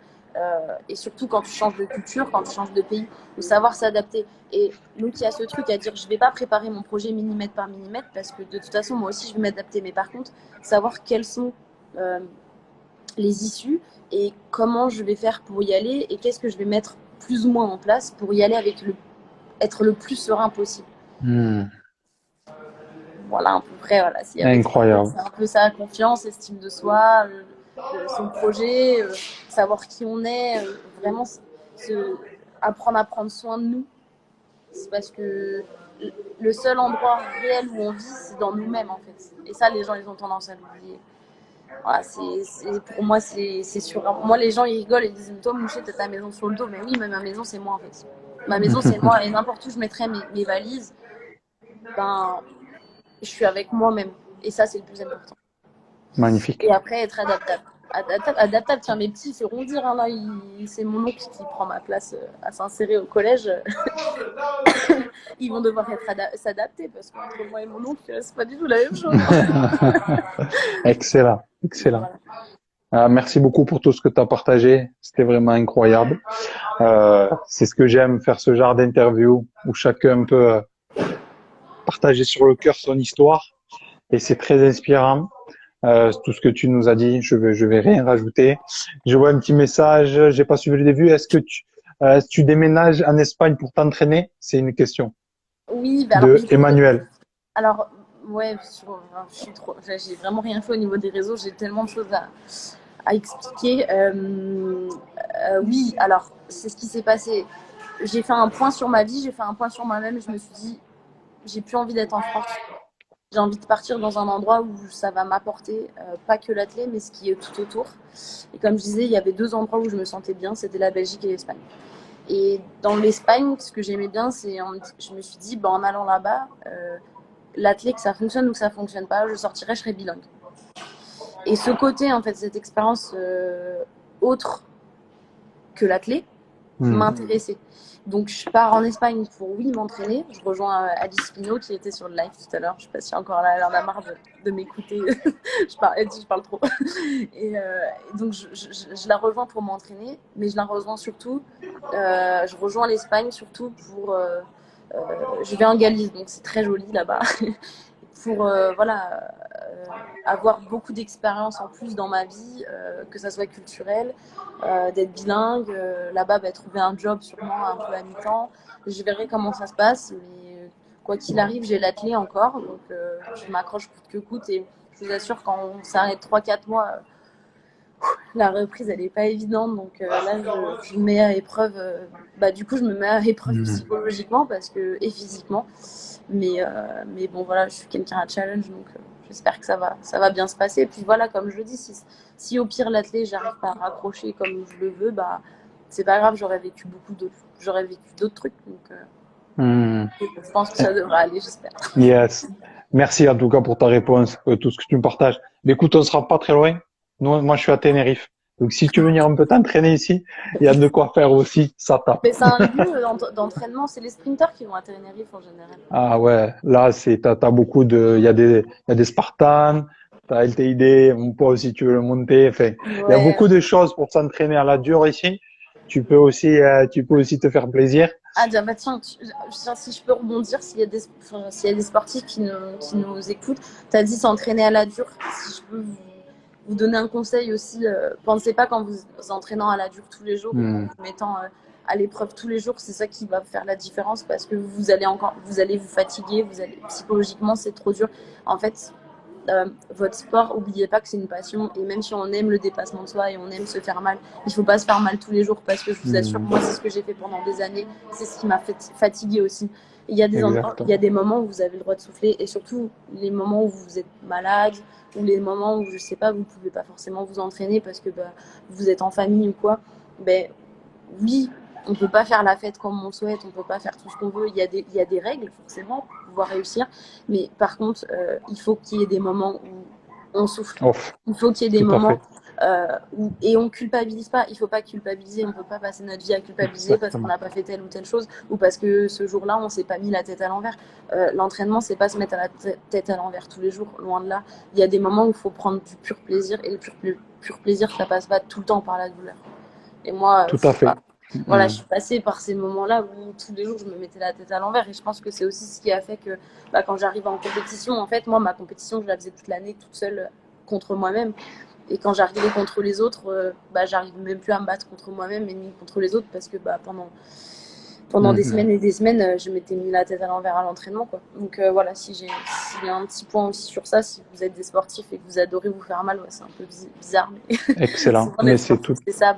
Et surtout quand tu changes de culture, quand tu changes de pays, de savoir s'adapter. Et donc il y a ce truc à dire, je vais pas préparer mon projet millimètre par millimètre parce que de toute façon moi aussi je vais m'adapter. Mais par contre, savoir quelles sont les issues et comment je vais faire pour y aller et qu'est-ce que je vais mettre plus ou moins en place pour y aller avec être le plus serein possible. Voilà, à peu près, voilà. Incroyable. C'est un peu ça, confiance, estime de soi, son projet, savoir qui on est, vraiment apprendre à prendre soin de nous. C'est parce que le seul endroit réel où on vit, c'est dans nous-mêmes, en fait. Et ça, les gens, ils ont tendance à l'oublier. Voilà, pour moi, c'est sûr. Moi, les gens, ils rigolent et ils disent toi, Mouché, t'as ta maison sur le dos. Mais oui, mais ma maison, c'est moi, en fait. Ma maison, c'est moi. Et n'importe où je mettrais mes valises, ben, je suis avec moi-même. Et ça, c'est le plus important. Magnifique. Et après, être adaptable. Adaptable, tiens, mes petits, ils feront dire, hein, là, c'est mon oncle qui prend ma place à s'insérer au collège. Ils vont devoir s'adapter parce qu'entre moi et mon oncle, c'est pas du tout la même chose. Excellent, excellent. Voilà. Merci beaucoup pour tout ce que tu as partagé. C'était vraiment incroyable. C'est ce que j'aime, faire ce genre d'interview où chacun peut partager sur le cœur son histoire. Et c'est très inspirant. Tout ce que tu nous as dit, je vais rien rajouter. Je vois un petit message, j'ai pas suivi le début. Est-ce que tu déménages en Espagne pour t'entraîner? C'est une question. Oui, Emmanuel. Alors, ouais, j'ai vraiment rien fait au niveau des réseaux. J'ai tellement de choses à expliquer. Oui, alors, c'est ce qui s'est passé. J'ai fait un point sur ma vie, j'ai fait un point sur moi-même et je me suis dit, j'ai plus envie d'être en France. J'ai envie de partir dans un endroit où ça va m'apporter, pas que l'athlète, mais ce qui est tout autour. Et comme je disais, il y avait 2 endroits où je me sentais bien, c'était la Belgique et l'Espagne. Et dans l'Espagne, ce que j'aimais bien, je me suis dit, en allant là-bas, l'athlète, que ça fonctionne ou que ça fonctionne pas, je sortirai, je serai bilingue. Et ce côté, en fait, cette expérience autre que l'athlé m'intéressait. Donc je pars en Espagne pour m'entraîner. Je rejoins Alice Pino qui était sur le live tout à l'heure. Je sais pas si encore là, elle en a marre de m'écouter. Elle dit que je parle trop. Et donc je la rejoins pour m'entraîner, mais je la rejoins surtout. Je rejoins l'Espagne surtout pour. Je vais en Galice, donc c'est très joli là-bas. Pour avoir beaucoup d'expérience en plus dans ma vie, que ça soit culturel, d'être bilingue. Là-bas, trouver un job sûrement un peu à mi-temps. Je verrai comment ça se passe, mais quoi qu'il arrive, j'ai l'athlé encore, donc je m'accroche coûte que coûte et je vous assure, quand on s'arrête 3-4 mois, la reprise, elle n'est pas évidente. Donc là, je me mets à épreuve. Du coup, je me mets à épreuve psychologiquement et physiquement. Mais bon, voilà, je suis quelqu'un à challenge, donc j'espère que ça va bien se passer. Et puis voilà, comme je le dis, si au pire l'athlète, j'arrive pas à raccrocher comme je le veux, c'est pas grave, j'aurais vécu d'autres trucs. Donc je pense que ça devrait aller, j'espère. Yes. Merci en tout cas pour ta réponse, tout ce que tu me partages. Mais écoute, on sera pas très loin. Moi, je suis à Tenerife. Donc, si tu veux venir un peu t'entraîner ici, il y a de quoi faire aussi, ça tape. Mais c'est un lieu d'entraînement, c'est les sprinters qui vont à Tenerife en général. Ah ouais, là, t'as beaucoup il y a des Spartans, t'as LTID, mon poids si tu veux le monter. Enfin, il y a beaucoup de choses pour s'entraîner à la dure ici. Tu peux aussi te faire plaisir. Ah tiens, si je peux rebondir, s'il y a des sportifs qui nous écoutent, tu as dit s'entraîner à la dure. Si je peux vous donner un conseil aussi, pensez pas quand vous entraînant à la dure tous les jours, en vous mettant à l'épreuve tous les jours, c'est ça qui va faire la différence, parce que vous allez vous fatiguer, psychologiquement c'est trop dur. En fait, votre sport, n'oubliez pas que c'est une passion, et même si on aime le dépassement de soi et on aime se faire mal, il faut pas se faire mal tous les jours, parce que je vous assure, moi c'est ce que j'ai fait pendant des années, c'est ce qui m'a fait fatiguer aussi. Il y a des endroits, il y a des moments où vous avez le droit de souffler, et surtout les moments où vous êtes malade, ou les moments où je sais pas, vous pouvez pas forcément vous entraîner parce que vous êtes en famille ou quoi. Oui, on peut pas faire la fête comme on souhaite, on peut pas faire tout ce qu'on veut. Il y a des règles forcément pour pouvoir réussir, mais par contre, il faut qu'il y ait des moments où on souffle. Il faut qu'il y ait des moments et on culpabilise pas. Il faut pas culpabiliser. On peut pas passer notre vie à culpabiliser parce qu'on n'a pas fait telle ou telle chose, ou parce que ce jour-là on s'est pas mis la tête à l'envers. L'entraînement, c'est pas se mettre la tête à l'envers tous les jours, loin de là. Il y a des moments où il faut prendre du pur plaisir, et le pur plaisir, ça passe pas tout le temps par la douleur. Et moi, tout à fait. Voilà, je suis passée par ces moments-là où tous les jours je me mettais la tête à l'envers, et je pense que c'est aussi ce qui a fait que quand j'arrive en compétition, en fait, moi ma compétition je la faisais toute l'année toute seule contre moi-même, et quand j'arrivais contre les autres, j'arrivais même plus à me battre contre moi-même et ni contre les autres, parce que pendant des semaines et des semaines, je m'étais mis la tête à l'envers à l'entraînement, quoi. Donc voilà, s'il y a un petit point aussi sur ça, si vous êtes des sportifs et que vous adorez vous faire mal, c'est un peu bizarre, mais excellent. Mais c'est tout. C'est ça,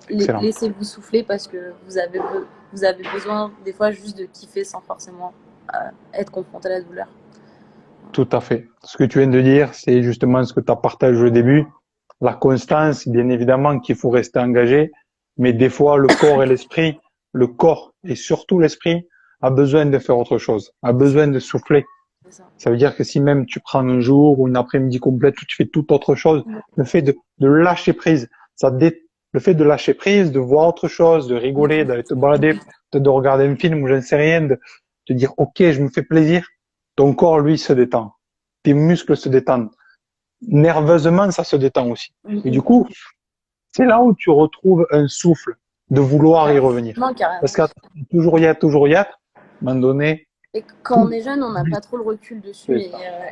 laissez-vous souffler, parce que vous avez besoin des fois juste de kiffer sans forcément être confronté à la douleur. Tout à fait. Ce que tu viens de dire, c'est justement ce que tu as partagé au début. La constance, bien évidemment qu'il faut rester engagé, mais des fois le corps et surtout l'esprit a besoin de faire autre chose, a besoin de souffler. Ça veut dire que si même tu prends un jour ou une après-midi complète où tu fais toute autre chose, le fait de lâcher prise, le fait de lâcher prise, de voir autre chose, de rigoler, d'aller te balader, de regarder un film ou je ne sais rien, de te dire ok, je me fais plaisir, ton corps lui se détend, tes muscles se détendent, nerveusement ça se détend aussi. Et du coup, c'est là où tu retrouves un souffle de vouloir y revenir. Parce qu'à toujours y être, à un moment donné. Et quand on est jeune, on n'a pas trop le recul dessus.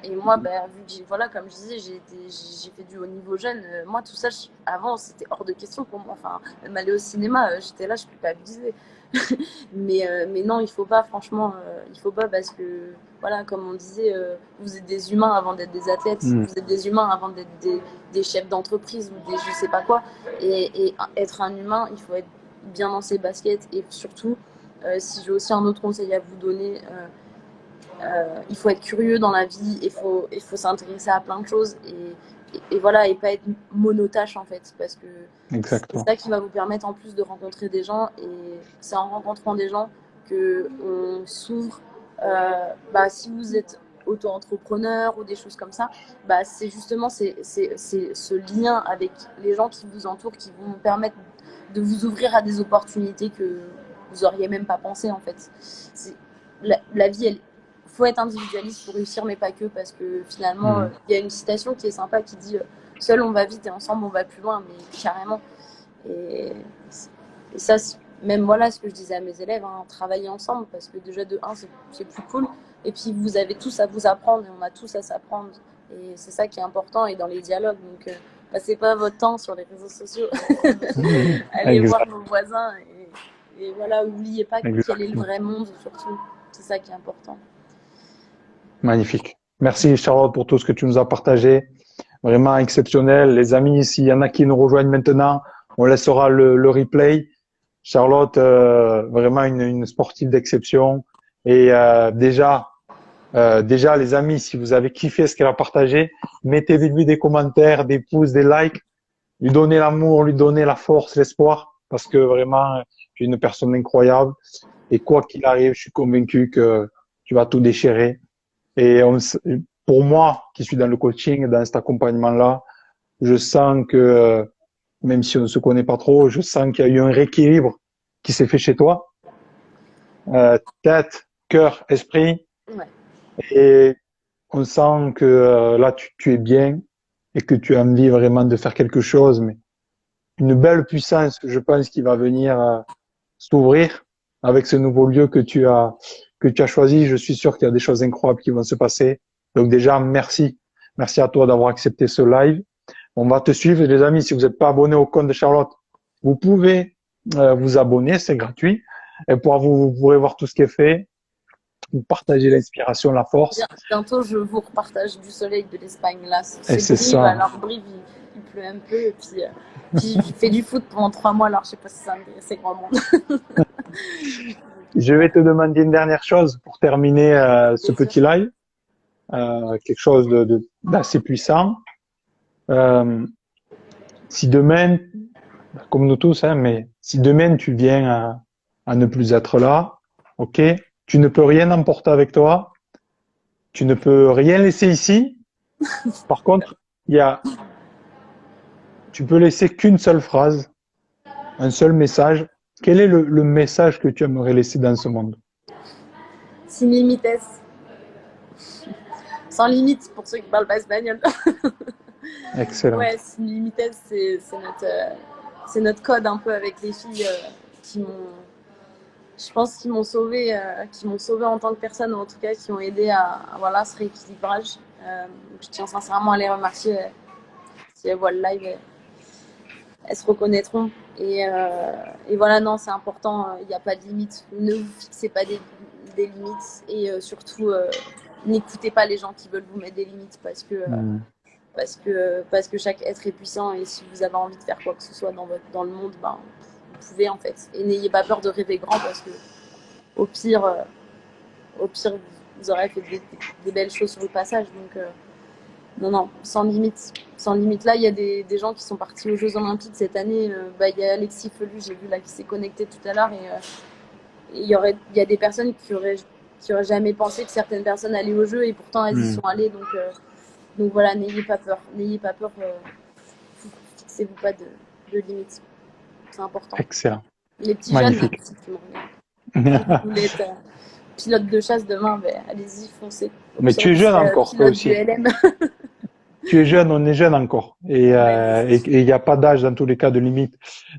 Et moi, vu que comme je disais, j'ai fait du haut niveau jeune. Moi, tout ça, avant, c'était hors de question pour moi. Enfin, même aller au cinéma, j'étais là, je culpabilisais. mais non, il faut pas, franchement, il faut pas, parce que, voilà, comme on disait, vous êtes des humains avant d'être des athlètes. Vous êtes des humains avant d'être des chefs d'entreprise ou des je sais pas quoi. Et être un humain, il faut être bien dans ses baskets, et surtout, si j'ai aussi un autre conseil à vous donner, il faut être curieux dans la vie, il faut s'intéresser à plein de choses, et voilà, et pas être monotâche en fait, parce que c'est ça qui va vous permettre en plus de rencontrer des gens, et c'est en rencontrant des gens que on s'ouvre. Si vous êtes auto-entrepreneur ou des choses comme ça, c'est justement ce lien avec les gens qui vous entourent qui vont vous permettre de vous ouvrir à des opportunités que vous auriez même pas pensé en fait. La vie, elle, faut être individualiste pour réussir, mais pas que, parce que finalement, il y a une citation qui est sympa qui dit seul on va vite et ensemble on va plus loin, mais carrément. Et, et ça, même voilà ce que je disais à mes élèves, hein, travailler ensemble, parce que déjà de un, c'est plus cool, et puis vous avez tous à vous apprendre, et on a tous à s'apprendre, et c'est ça qui est important, et dans les dialogues, donc passez pas votre temps sur les réseaux sociaux, allez voir Exact, vos voisins, et voilà, n'oubliez pas quel est le exactement. vrai monde, surtout, c'est ça qui est important. Magnifique. Merci Charlotte pour tout ce que tu nous as partagé. Vraiment exceptionnel. Les amis, s'il y en a qui nous rejoignent maintenant, on laissera le replay. Charlotte, vraiment une sportive d'exception. Et déjà, les amis, si vous avez kiffé ce qu'elle a partagé, mettez-lui des commentaires, des pouces, des likes, lui donnez l'amour, lui donnez la force, l'espoir, parce que vraiment, tu es une personne incroyable. Et quoi qu'il arrive, je suis convaincu que tu vas tout déchirer. Et pour moi, qui suis dans le coaching, dans cet accompagnement-là, je sens que, même si on ne se connaît pas trop, je sens qu'il y a eu un rééquilibre qui s'est fait chez toi. Tête, cœur, esprit. Ouais. Et on sent que là, tu es bien et que tu as envie vraiment de faire quelque chose. Mais une belle puissance, je pense, qui va venir s'ouvrir avec ce nouveau lieu que tu as choisi. Je suis sûr qu'il y a des choses incroyables qui vont se passer. Donc déjà, merci. Merci à toi d'avoir accepté ce live. On va te suivre, les amis. Si vous n'êtes pas abonné au compte de Charlotte, vous pouvez vous abonner, c'est gratuit. Et vous pourrez voir tout ce qui est fait. Vous partagez l'inspiration, la force. Bientôt, je vous repartage du soleil de l'Espagne. Là, Et c'est c'est Brive. ça. Alors, Brive, il pleut un peu. Et puis je fais du foot pendant 3 mois. Alors, je sais pas si ça intéresse grand monde. Je vais te demander une dernière chose pour terminer ce Bien sûr. petit live. Quelque chose d'assez puissant. Euh, si demain, comme nous tous, hein, mais si demain tu viens à ne plus être là, ok, tu ne peux rien emporter avec toi, tu ne peux rien laisser ici. Par contre, tu peux laisser qu'une seule phrase, un seul message. Quel est le message que tu aimerais laisser dans ce monde? Sin limites. Sans limite pour ceux qui parlent pas espagnol. Excellent. Ouais, Sin limites, c'est notre code un peu avec les filles qui m'ont. Je pense qu'ils m'ont sauvé en tant que personne, ou en tout cas qui ont aidé à voilà, ce rééquilibrage. Je tiens sincèrement à les remercier. Si elles voient le live, elles se reconnaîtront. Et voilà, non, c'est important. Il n'y a pas de limite. Ne vous fixez pas des limites. Et surtout, n'écoutez pas les gens qui veulent vous mettre des limites parce que chaque être est puissant. Et si vous avez envie de faire quoi que ce soit dans le monde, ben, vous pouvez en fait. Et n'ayez pas peur de rêver grand parce que au pire, vous aurez fait des belles choses sur le passage. Donc, non, non, sans limite. Sans limite. Là, il y a des gens qui sont partis aux Jeux Olympiques cette année. Il y a Alexis Felu, j'ai vu là, qui s'est connecté tout à l'heure. Et il y a des personnes qui auraient jamais pensé que certaines personnes allaient aux Jeux et pourtant elles y sont allées. Donc voilà, n'ayez pas peur. N'ayez pas peur. Fixez-vous pas de limites. C'est important. Excellent. Les petits jeunes, là, Magnifique. aussi, qui me regardent. Si vous voulez être pilote de chasse demain, ben, allez-y, foncez. Au Mais pire, tu es vous jeune serez encore, toi pilote du aussi. LM. Tu es jeune, on est jeune encore. Et Ouais, il n'y a pas d'âge dans tous les cas de limite.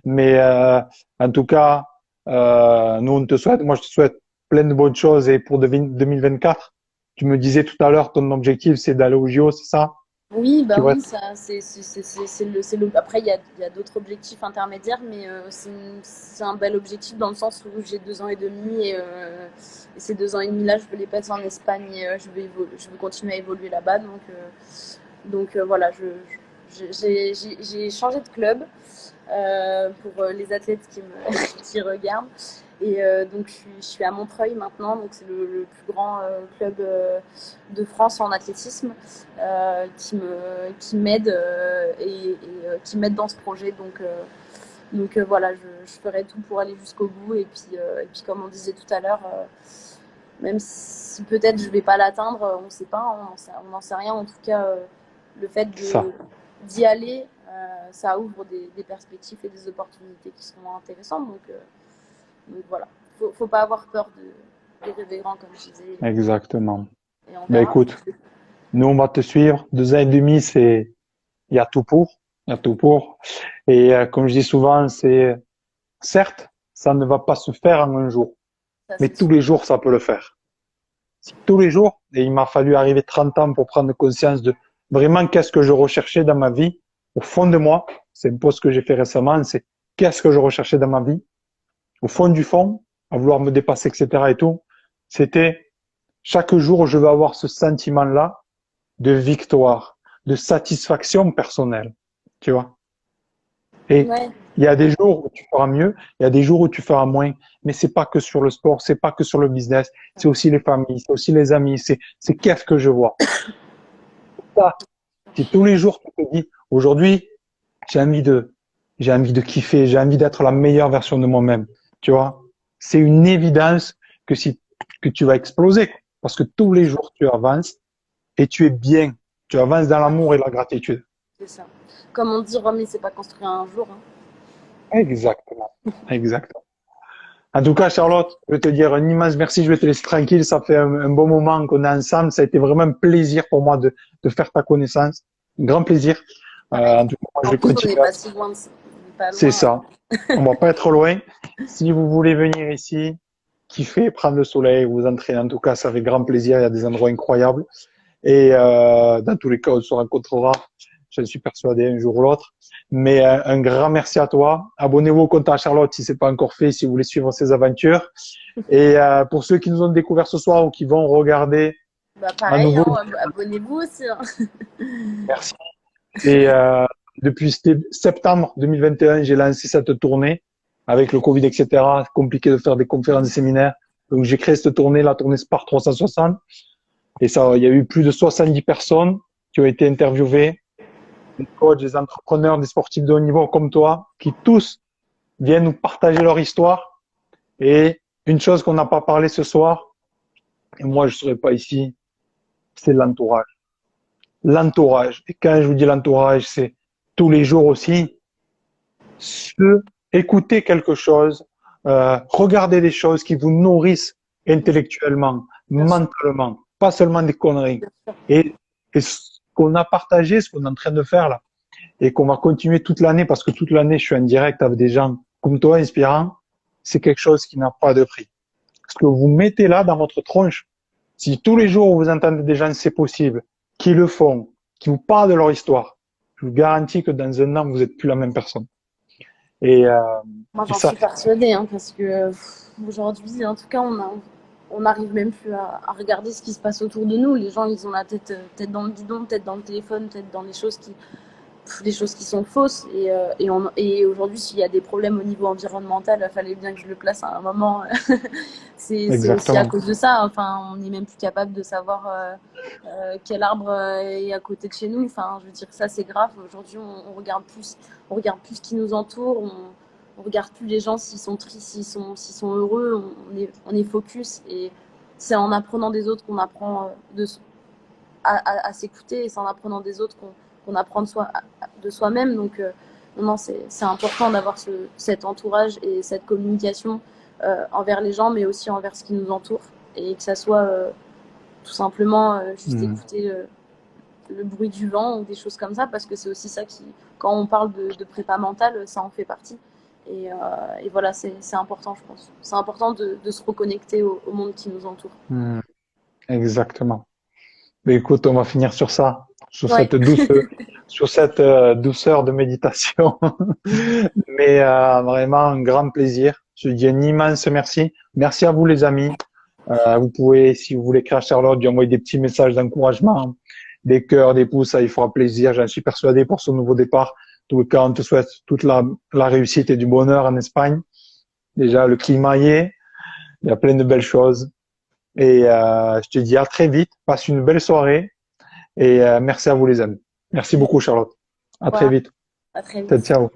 Mais en tout cas, nous, on te souhaite, moi, je te souhaite plein de bonnes choses. Et pour 2024, tu me disais tout à l'heure, ton objectif, c'est d'aller au JO, c'est ça? oui, Tu bah vas oui, ça, Après, il y a d'autres objectifs intermédiaires, mais c'est un bel objectif dans le sens où j'ai 2 ans et demi et ces 2 ans et demi-là, je veux les passer en Espagne et je veux continuer à évoluer là-bas. Donc voilà, j'ai changé de club pour les athlètes qui regardent. Et donc je suis à Montreuil maintenant, donc c'est le plus grand club de France en athlétisme qui m'aide qui m'aide dans ce projet. Donc voilà, je ferai tout pour aller jusqu'au bout. Et puis comme on disait tout à l'heure, même si peut-être je vais pas l'atteindre, on ne sait pas, on n'en sait rien. En tout cas, le fait ça. d'y aller, ça ouvre des perspectives et des opportunités qui sont intéressantes. Donc voilà, faut pas avoir peur de rêver grand, comme je disais, Exactement. et on Ben verra. écoute, nous on va te suivre. 2 ans et demi, il y a tout pour. Il y a tout pour. Et comme je dis souvent, certes, ça ne va pas se faire en un jour, Ça, mais c'est tous sûr. les jours, ça peut le faire. Tous les jours, et il m'a fallu arriver 30 ans pour prendre conscience de vraiment qu'est-ce que je recherchais dans ma vie. Au fond de moi, c'est un post que j'ai fait récemment, c'est qu'est-ce que je recherchais dans ma vie. Au fond du fond, à vouloir me dépasser, etc. et tout, c'était chaque jour, je veux avoir ce sentiment-là de victoire, de satisfaction personnelle, tu vois. Et Ouais, il y a des jours où tu feras mieux, il y a des jours où tu feras moins, mais c'est pas que sur le sport, c'est pas que sur le business, c'est aussi les familles, c'est aussi les amis, c'est qu'est-ce que je vois. Ça, c'est tous les jours que tu te dis, aujourd'hui, j'ai envie de, j'ai envie de kiffer, j'ai envie d'être la meilleure version de moi-même, tu vois. C'est une évidence que tu vas exploser, parce que tous les jours tu avances et tu es bien, tu avances dans l'amour et la gratitude. c'est ça. Comme on dit, Rome, c'est pas construit en un jour, hein. Exactement, exactement. En tout cas, Charlotte, je vais te dire un immense merci. Je vais te laisser tranquille. Ça fait un bon moment qu'on est ensemble. Ça a été vraiment un plaisir pour moi de faire ta connaissance. Un grand plaisir. Pareil. En tout cas, moi, je En vais plus, on n'est continuer. pas si loin, on n'est pas C'est loin. ça. On va pas être loin. Si vous voulez venir ici, kiffer, prendre le soleil, vous entraîner, en tout cas, ça fait grand plaisir. Il y a des endroits incroyables. Et dans tous les cas, on se rencontrera, je suis persuadé, un jour ou l'autre. Mais un grand merci à toi. Abonnez-vous au compte à Charlotte si c'est pas encore fait, si vous voulez suivre ses aventures. Et pour ceux qui nous ont découvert ce soir ou qui vont regarder Bah à pareil, nouveau, hein, abonnez-vous aussi, hein. merci. Et depuis septembre 2021, j'ai lancé cette tournée avec le Covid, etc. Compliqué de faire des conférences, des séminaires. Donc j'ai créé cette tournée, la tournée Spark 360. Et ça, il y a eu plus de 70 personnes qui ont été interviewées, des coachs, des entrepreneurs, des sportifs de haut niveau comme toi, qui tous viennent nous partager leur histoire. Et une chose qu'on n'a pas parlé ce soir, et moi je ne serais pas ici, c'est l'entourage. L'entourage. Et quand je vous dis l'entourage, c'est tous les jours aussi, écouter quelque chose, regarder des choses qui vous nourrissent intellectuellement, Bien sûr, mentalement, pas seulement des conneries. bien sûr. Et ce qu'on a partagé, ce qu'on est en train de faire là, et qu'on va continuer toute l'année, parce que toute l'année, je suis en direct avec des gens comme toi, inspirants, c'est quelque chose qui n'a pas de prix. Ce que vous mettez là dans votre tronche, si tous les jours vous entendez des gens, c'est possible, qui le font, qui vous parlent de leur histoire, je vous garantis que dans un an, vous n'êtes plus la même personne. Et, euh, Moi, et j'en ça, suis persuadée, hein, parce que aujourd'hui, en tout cas, on n'arrive même plus à regarder ce qui se passe autour de nous. Les gens, ils ont la tête dans le guidon, tête dans le téléphone, tête dans les choses qui sont fausses. Et aujourd'hui, s'il y a des problèmes au niveau environnemental, il fallait bien que je le place à un moment. C'est aussi à exactement. cause de ça. Enfin, on n'est même plus capable de savoir quel arbre est à côté de chez nous. Enfin, je veux dire, ça c'est grave. Aujourd'hui, on regarde plus ce qui nous entoure. On regarde plus les gens s'ils sont tristes, s'ils sont heureux. On est focus. Et c'est en apprenant des autres qu'on apprend à s'écouter. Et c'est en apprenant des autres qu'on apprend de soi-même. Donc, non, c'est important d'avoir cet entourage et cette communication envers les gens, mais aussi envers ce qui nous entoure. Et que ça soit tout simplement juste écouter le bruit du vent ou des choses comme ça, parce que c'est aussi ça qui, quand on parle de prépa mentale, ça en fait partie. Et voilà, c'est important, je pense. C'est important de se reconnecter au monde qui nous entoure. Exactement. Mais écoute, on va finir sur ça, Ouais, sur cette douceur de méditation. Mais vraiment un grand plaisir. Je dis un immense merci. Merci à vous les amis. Vous pouvez, si vous voulez écrire à Charlotte, lui envoyer des petits messages d'encouragement, des cœurs, des pouces, ça il fera plaisir. J'en suis persuadé pour son nouveau départ. En tout cas, on te souhaite toute la réussite et du bonheur en Espagne. Déjà, le climat y est. Il y a plein de belles choses. Et je te dis à très vite. Passe une belle soirée. Et merci à vous les amis. Merci beaucoup Charlotte. À très voilà, vite. à très Ciao, vite. ciao.